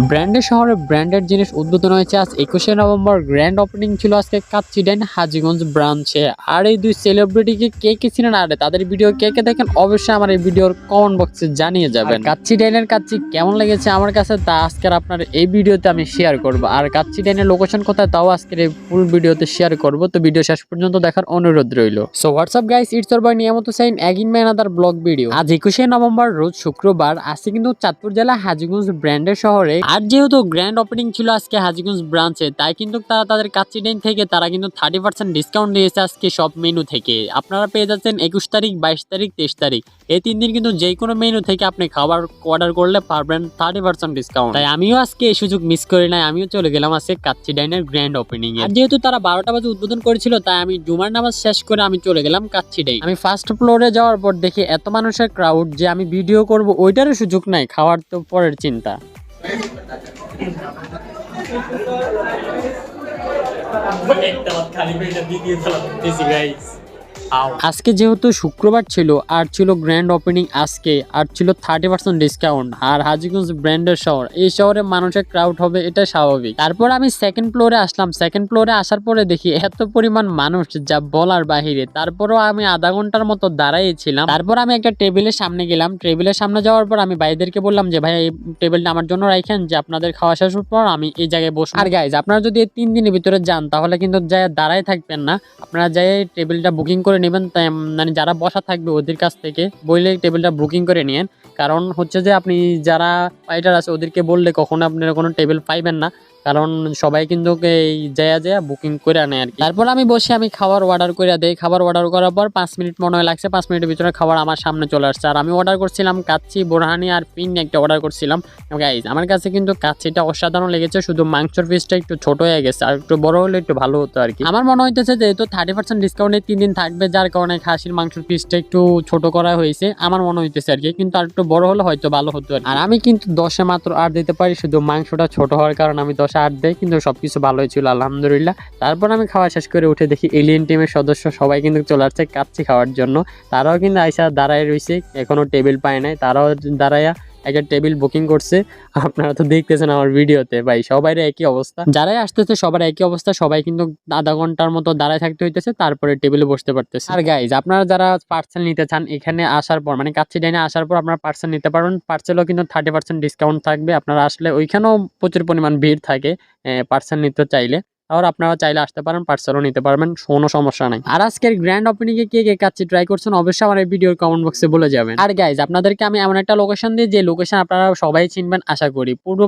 ব্র্যান্ডের শহরে ব্র্যান্ডেড জিনিস উদ্বোধন হয়েছে আজ 21শে নভেম্বর। গ্র্যান্ড ওপেনিং ছিল আজকে কাচ্চি ডাইন হাজীগঞ্জ ব্রাঞ্চে। আর এই দুই সেলিব্রিটিকে কে কে চিনেন আর তাদের ভিডিও কে কে দেখেন অবশ্যই আমার এই ভিডিওর কমেন্ট বক্সে জানিয়ে যাবেন। কাচ্চি ডাইনের কাচ্চি কেমন লেগেছে আমার কাছে তা আজকের আপনার এই ভিডিওতে আমি শেয়ার করব। আর কাচ্চি ডাইনের লোকেশন কোথায় তাও আজকের এই ফুল ভিডিওতে শেয়ার করব। তো ভিডিও শেষ পর্যন্ত দেখার অনুরোধ রইল। So WhatsApp guys, it's your boy Niyamat Hussain again by another vlog video. আজ 21শে নভেম্বর রোজ শুক্রবার আজকে কিন্তু চাঁদপুর জেলা হাজীগঞ্জ ব্র্যান্ডের শহরে। আর যেহেতু গ্র্যান্ড ওপেনিং ছিল আজকে হাজীগঞ্জ ব্রাঞ্চে, তাই কিন্তু তারা তাদের কাচ্চি ডাইন থেকে তারা কিন্তু 30% ডিসকাউন্ট দিয়েছে আজকে সব মেনু থেকে। আপনারা পেয়ে যাচ্ছেন 21 তারিখ, 22 তারিখ, 23 তারিখ এই 3 দিন কিন্তু যে কোনো মেনু থেকে আপনি খাবার অর্ডার করলে পারবেন 30% ডিসকাউন্ট। তাই আমিও আজকে এই সুযোগ মিস করি নাই, আমিও চলে গেলাম আজকে কাচ্চি ডাইনের গ্র্যান্ড ওপেনিং এ। আর যেহেতু তারা 12টা বাজে উদ্বোধন করেছিল, তাই আমি জুমার নামাজ শেষ করে আমি চলে গেলাম কাচ্চি ডাইন। আমি ফার্স্ট ফ্লোরে যাওয়ার পর দেখি এত মানুষের ক্রাউড যে আমি ভিডিও করব ওইটারও সুযোগ নাই, খাওয়ার তো পরের চিন্তা। আজকে যেহেতু শুক্রবার ছিল আর ছিল গ্র্যান্ড ওপেনিং আজকে, আর ছিল 30% ডিসকাউন্ট, আর হাজীগঞ্জ ব্র্যান্ডের শহর, এই শহরে মানুষের ক্রাউড হবে এটা স্বাভাবিক। তারপর আমি সেকেন্ড ফ্লোরে আসলাম। সেকেন্ড ফ্লোরে আসার পরে দেখি এত পরিমাণ মানুষ যা বলার বাহিরে। তারপরও আমি আধা ঘন্টার মতো দাঁড়াইছিলাম। তারপর আমি একটা টেবিলের সামনে গেলাম। টেবিলের সামনে যাওয়ার পর আমি ভাইদেরকে বললাম যে ভাই এই টেবিলটা আমার জন্য রাখেন, যে আপনাদের খাওয়া শেষের পর আমি এই জায়গায় বসবো। আর গাইজ, আপনারা যদি এই 3 দিনের ভিতরে যান তাহলে কিন্তু যাই দাঁড়ায় থাকবেন না, আপনারা যাই টেবিলটা বুকিং করে নেবেন। মানে যারা বসা থাকবে ওদের কাছ থেকে বললে টেবিলটা বুকিং করে নিয়েন। কারণ হচ্ছে যে আপনি যারা ফাইটার আছে ওদেরকে বললে কখনো আপনারা কোনো টেবিল পাইবেন না, কারণ সবাই কিন্তু এই জায়গা বুকিং করে আনে আর কি। তারপর আমি বসে আমি খাবার অর্ডার করে দেই। খাবার অর্ডার করার পর 5 মিনিট মনে হয় লাগছে, 5 মিনিটের ভিতরে খাবার আমার সামনে চলে আসছে। আর আমি অর্ডার করছিলাম কাচ্চি, বোরহানি আর পিন একটা অর্ডার করছিলাম। গাইজ, আমার কাছে কিন্তু কাচ্চিটা অসাধারণ লেগেছে, শুধু মাংসের পিসটা একটু ছোট হয়ে গেছে, আর একটু বড় হলে একটু ভালো হতো আর কি। আমার মনে হইতেছে যেহেতু 30% ডিসকাউন্টে 3 দিন থাকবে, যার কারণে খাসির মাংসের পিসটা একটু ছোট করা হয়েছে আমার মনে হইতেছে আর কি, কিন্তু আর একটু বড় হলে হয়তো ভালো হতো। আর আমি কিন্তু 10-এ মাত্র 8 দিতে পারি, শুধু মাংসটা ছোট হওয়ার কারণে আমি 10-এ 8 দেই, কিন্তু সবকিছু ভালোই ছিল আলহামদুলিল্লাহ। তারপর আমি খাওয়া শেষ করে উঠে দেখি এলিয়েন টিমের সদস্য সবাই কিন্তু চলে আসছে কাচ্চি খাওয়ার জন্য। তারাও কিন্তু আইসা দাঁড়ায় রয়েছে, এখনো টেবিল পায় নাই, তারাও দাঁড়ায়া একটা টেবিল বুকিং করছে। আপনারা তো দেখতেছেন আমার ভিডিওতে ভাই, সবাই একই অবস্থা, যারাই আসতেছে সবার একই অবস্থা। সবাই কিন্তু আধা ঘন্টার মতো দাঁড়ায় থাকতে হইতেছে, তারপরে টেবিলে বসতে পারতেছে। আর গাইজ, আপনারা যারা পার্সেল নিতে চান এখানে আসার পর, মানে কাচ্চি ডাইনে আসার পর আপনারা পার্সেল নিতে পারবেন। পার্সেলও কিন্তু 30% ডিসকাউন্ট থাকবে। আপনারা আসলে ওইখানেও প্রচুর পরিমাণ ভিড় থাকে পার্সেল নিতে চাইলে। আর আপনারা চাইলে আসতে পারেন, পার্সেলও নিতে পারবেন, কোনো সমস্যা নাই। আর আজকের গ্র্যান্ড ওপেনিং এ কে কে কাচ্চি ট্রাই করছেন অবশ্যই আমার এই ভিডিওর কমেন্ট বক্সে বলে যাবেন। আর গাইজ, আপনাদেরকে আমি এমন একটা লোকেশন দিই যে লোকেশন আপনারা সবাই চিনবেন আশা করি। পূর্ব